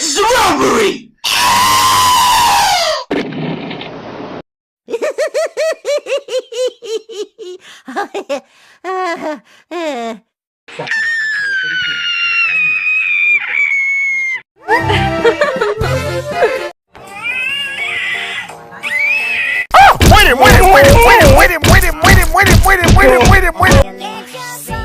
This is robbery! Wait him, wait him, wait him, wait him, wait him, wait him, wait him, wait him, wait him, wait him, wait him, wait him.